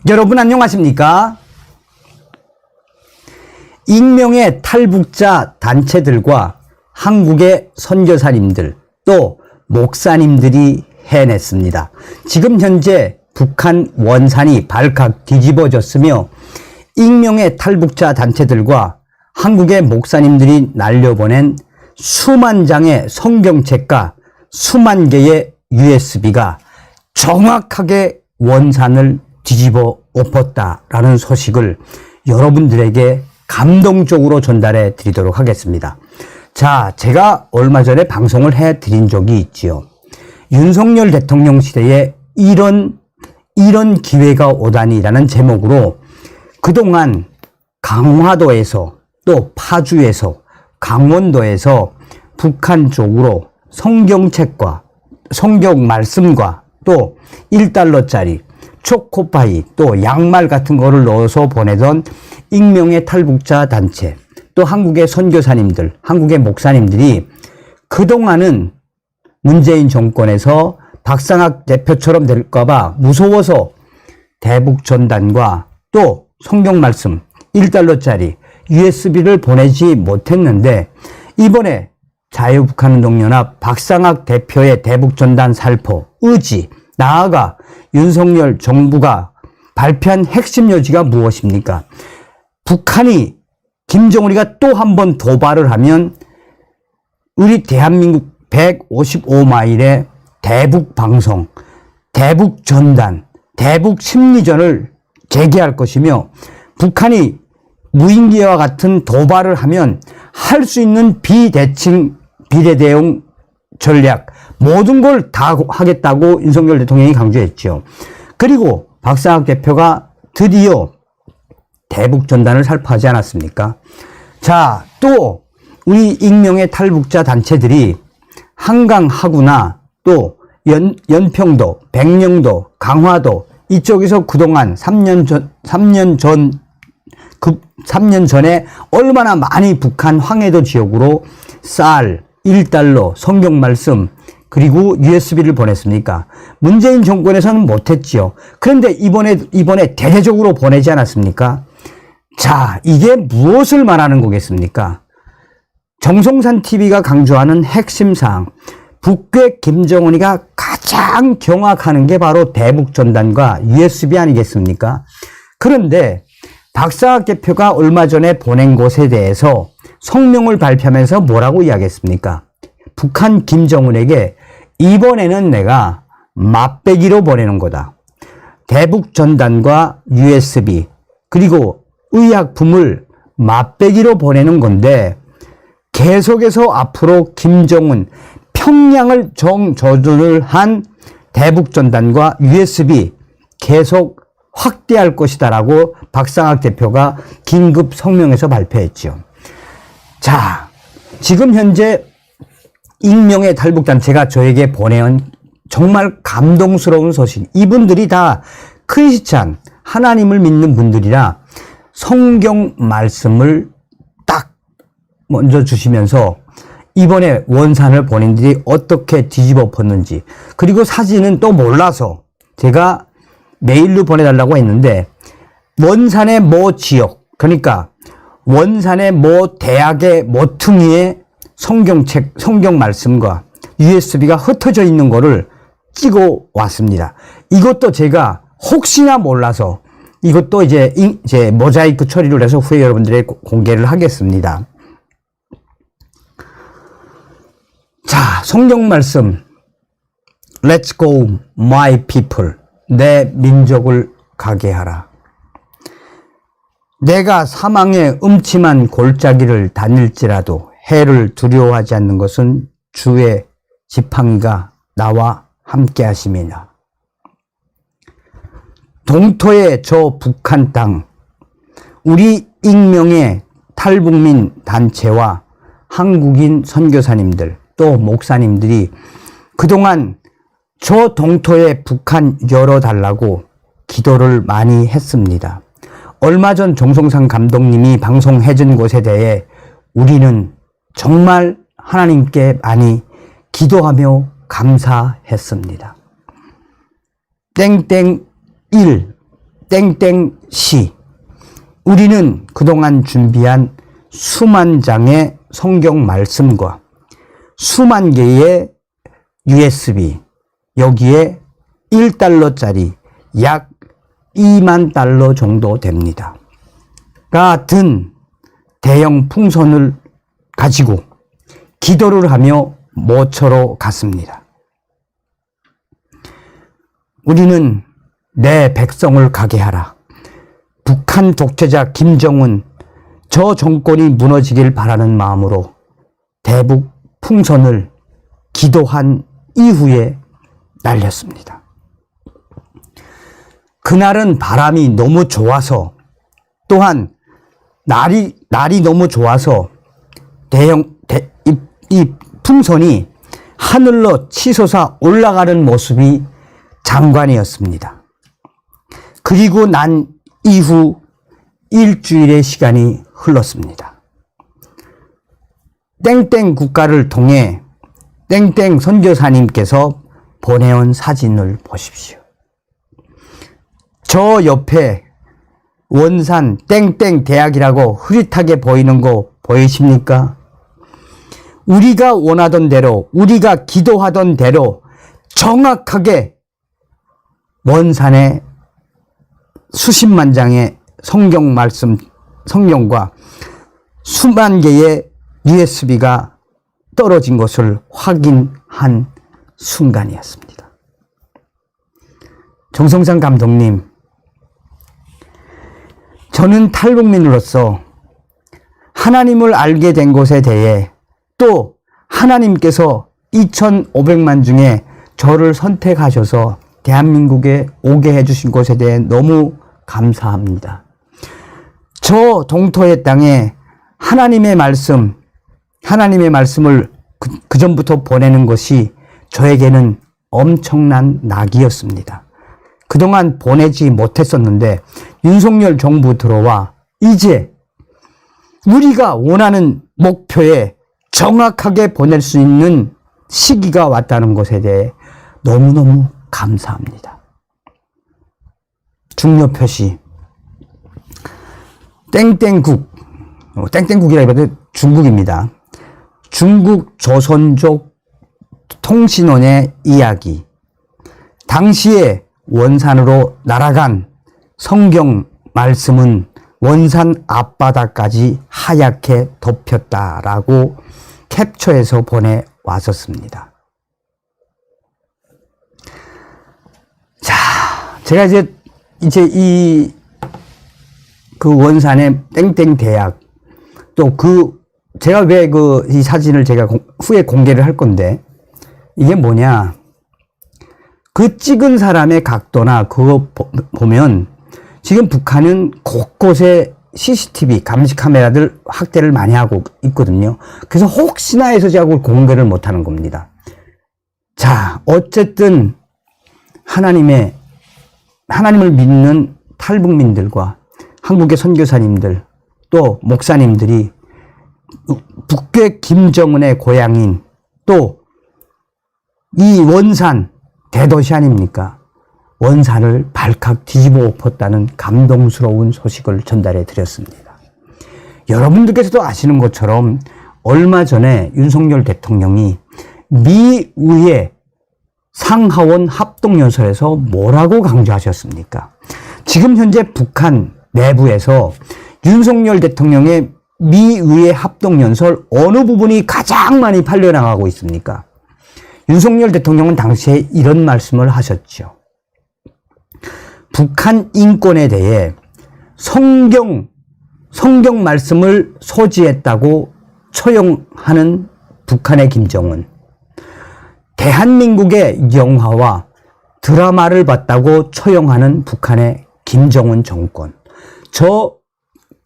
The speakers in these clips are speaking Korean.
여러분 안녕하십니까? 익명의 탈북자 단체들과 한국의 선교사님들 또 목사님들이 해냈습니다. 지금 현재 북한 원산이 발칵 뒤집어졌으며 익명의 탈북자 단체들과 한국의 목사님들이 날려보낸 수만 장의 성경책과 수만 개의 USB가 정확하게 원산을 뒤집어 엎었다라는 소식을 여러분들에게 감동적으로 전달해 드리도록 하겠습니다. 자, 제가 얼마 전에 방송을 해 드린 적이 있지요. 윤석열 대통령 시대에 이런 기회가 오다니라는 제목으로 그동안 강화도에서 또 파주에서 강원도에서 북한 쪽으로 성경책과 성경 말씀과 또 1달러짜리 초코파이 또 양말 같은 거를 넣어서 보내던 익명의 탈북자 단체 또 한국의 선교사님들, 한국의 목사님들이 그동안은 문재인 정권에서 박상학 대표처럼 될까봐 무서워서 대북 전단과 또 성경 말씀 1달러짜리 USB를 보내지 못했는데 이번에 자유북한운동연합 박상학 대표의 대북 전단 살포, 의지, 나아가 윤석열 정부가 발표한 핵심 요지가 무엇입니까? 북한이 김정은이가 또 한 번 도발을 하면 우리 대한민국 155마일의 대북 방송, 대북 전단, 대북 심리전을 재개할 것이며 북한이 무인기와 같은 도발을 하면 할 수 있는 비대칭, 비례대응 전략 모든 걸 다 하겠다고 윤석열 대통령이 강조했죠. 그리고 박상학 대표가 드디어 대북 전단을 살포하지 않았습니까? 자, 또 우리 익명의 탈북자 단체들이 한강 하구나 또 연평도, 백령도, 강화도 이쪽에서 그동안 3년 전에 얼마나 많이 북한 황해도 지역으로 쌀, 1달러, 성경 말씀 그리고 USB를 보냈습니까? 문재인 정권에서는 못했지요. 그런데 이번에 대대적으로 보내지 않았습니까? 자, 이게 무엇을 말하는 거겠습니까? 정성산 TV가 강조하는 핵심 사항, 북괴 김정은이가 가장 경악하는 게 바로 대북 전단과 USB 아니겠습니까? 그런데 박상학 대표가 얼마 전에 보낸 것에 대해서 성명을 발표하면서 뭐라고 이야기했습니까? 북한 김정은에게 이번에는 내가 맛배기로 보내는 거다. 대북 전단과 USB 그리고 의약품을 맛배기로 보내는 건데 계속해서 앞으로 김정은 평양을 정조준을 한 대북 전단과 USB 계속 확대할 것이다라고 박상학 대표가 긴급 성명에서 발표했죠. 자, 지금 현재 익명의 탈북단체가 저에게 보내온 정말 감동스러운 소식. 이분들이 다 크리스찬, 하나님을 믿는 분들이라 성경 말씀을 딱 먼저 주시면서 이번에 원산을 본인들이 어떻게 뒤집어 엎었는지 그리고 사진은 또 몰라서 제가 메일로 보내달라고 했는데 원산의 모 지역 그러니까 원산의 모 대학의 모퉁이에 성경책, 성경 말씀과 USB가 흩어져 있는 거를 찍어 왔습니다. 이것도 제가 혹시나 몰라서 이것도 이제 모자이크 처리를 해서 후에 여러분들에게 공개를 하겠습니다. 자, 성경 말씀 Let's go my people 내 민족을 가게 하라. 내가 사망의 음침한 골짜기를 다닐지라도 해를 두려워하지 않는 것은 주의 지팡이가 나와 함께 하심이나. 동토의 저 북한 땅, 우리 익명의 탈북민 단체와 한국인 선교사님들 또 목사님들이 그동안 저 동토에 북한 열어달라고 기도를 많이 했습니다. 얼마 전 정성상 감독님이 방송해준 것에 대해 우리는 정말 하나님께 많이 기도하며 감사했습니다. 땡땡 1 땡땡시. 우리는 그동안 준비한 수만 장의 성경 말씀과 수만 개의 USB, 여기에 1달러짜리 약 2만 달러 정도 됩니다. 같은 대형 풍선을 가지고 기도를 하며 모처로 갔습니다. 우리는 내 백성을 가게 하라. 북한 독재자 김정은 저 정권이 무너지길 바라는 마음으로 대북 풍선을 기도한 이후에 날렸습니다. 그날은 바람이 너무 좋아서, 또한 날이 너무 좋아서 이 풍선이 하늘로 치솟아 올라가는 모습이 장관이었습니다. 그리고 난 이후 일주일의 시간이 흘렀습니다. 땡땡 국가를 통해 땡땡 선교사님께서 보내온 사진을 보십시오. 저 옆에 원산 땡땡 대학이라고 흐릿하게 보이는 거 보이십니까? 우리가 원하던 대로, 우리가 기도하던 대로 정확하게 원산에 수십만 장의 성경 말씀, 성경과 수만 개의 USB가 떨어진 것을 확인한 순간이었습니다. 정성상 감독님, 저는 탈북민으로서 하나님을 알게 된 것에 대해, 또 하나님께서 2,500만 중에 저를 선택하셔서 대한민국에 오게 해주신 것에 대해 너무 감사합니다. 저 동토의 땅에 하나님의 말씀을 그전부터 보내는 것이 저에게는 엄청난 낙이었습니다. 그동안 보내지 못했었는데 윤석열 정부 들어와 이제 우리가 원하는 목표에 정확하게 보낼 수 있는 시기가 왔다는 것에 대해 너무너무 감사합니다. 중요 표시. 땡땡국이라기보다 중국입니다. 중국 조선족 통신원의 이야기. 당시에 원산으로 날아간 성경 말씀은 원산 앞바다까지 하얗게 덮였다라고 캡처해서 보내왔었습니다. 자, 제가 이제 그 원산의 땡땡 대학, 또 제가 왜 이 사진을 제가 후에 공개를 할 건데, 이게 뭐냐. 그 찍은 사람의 각도나 그거 보면 지금 북한은 곳곳에 CCTV 감시 카메라들 확대를 많이 하고 있거든요. 그래서 혹시나 해서 제가 그걸 공개를 못하는 겁니다. 자, 어쨌든 하나님을 믿는 탈북민들과 한국의 선교사님들, 또 목사님들이 북괴 김정은의 고향인 또 이 원산 대도시 아닙니까? 원산을 발칵 뒤집어 엎었다는 감동스러운 소식을 전달해 드렸습니다. 여러분들께서도 아시는 것처럼 얼마 전에 윤석열 대통령이 미의회 상하원 합동연설에서 뭐라고 강조하셨습니까? 지금 현재 북한 내부에서 윤석열 대통령의 미의회 합동연설 어느 부분이 가장 많이 팔려나가고 있습니까? 윤석열 대통령은 당시에 이런 말씀을 하셨죠. 북한 인권에 대해 성경 말씀을 소지했다고 처용하는 북한의 김정은, 대한민국의 영화와 드라마를 봤다고 처용하는 북한의 김정은 정권, 저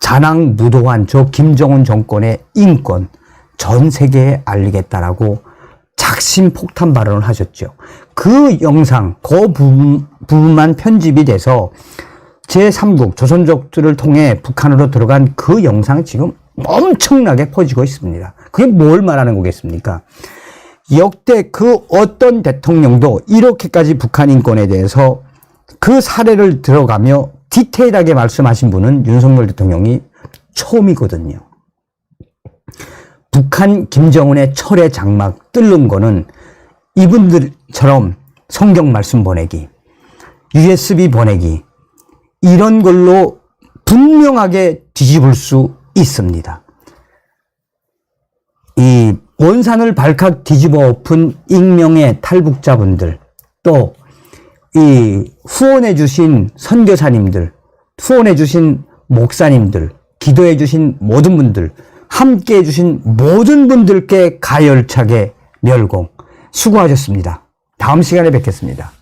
자랑무도한 저 김정은 정권의 인권 전 세계에 알리겠다라고 작심 폭탄 발언을 하셨죠. 그 영상, 그 부분만 편집이 돼서 제3국 조선족들을 통해 북한으로 들어간 그 영상이 지금 엄청나게 퍼지고 있습니다. 그게 뭘 말하는 거겠습니까? 역대 그 어떤 대통령도 이렇게까지 북한 인권에 대해서 그 사례를 들어가며 디테일하게 말씀하신 분은 윤석열 대통령이 처음이거든요. 북한 김정은의 철의 장막 뚫는 거는 이분들처럼 성경 말씀 보내기, USB 보내기 이런 걸로 분명하게 뒤집을 수 있습니다. 이 원산을 발칵 뒤집어 엎은 익명의 탈북자분들, 또 이 후원해 주신 선교사님들, 후원해 주신 목사님들, 기도해 주신 모든 분들, 함께 해 주신 모든 분들께 가열차게 멸공 수고하셨습니다. 다음 시간에 뵙겠습니다.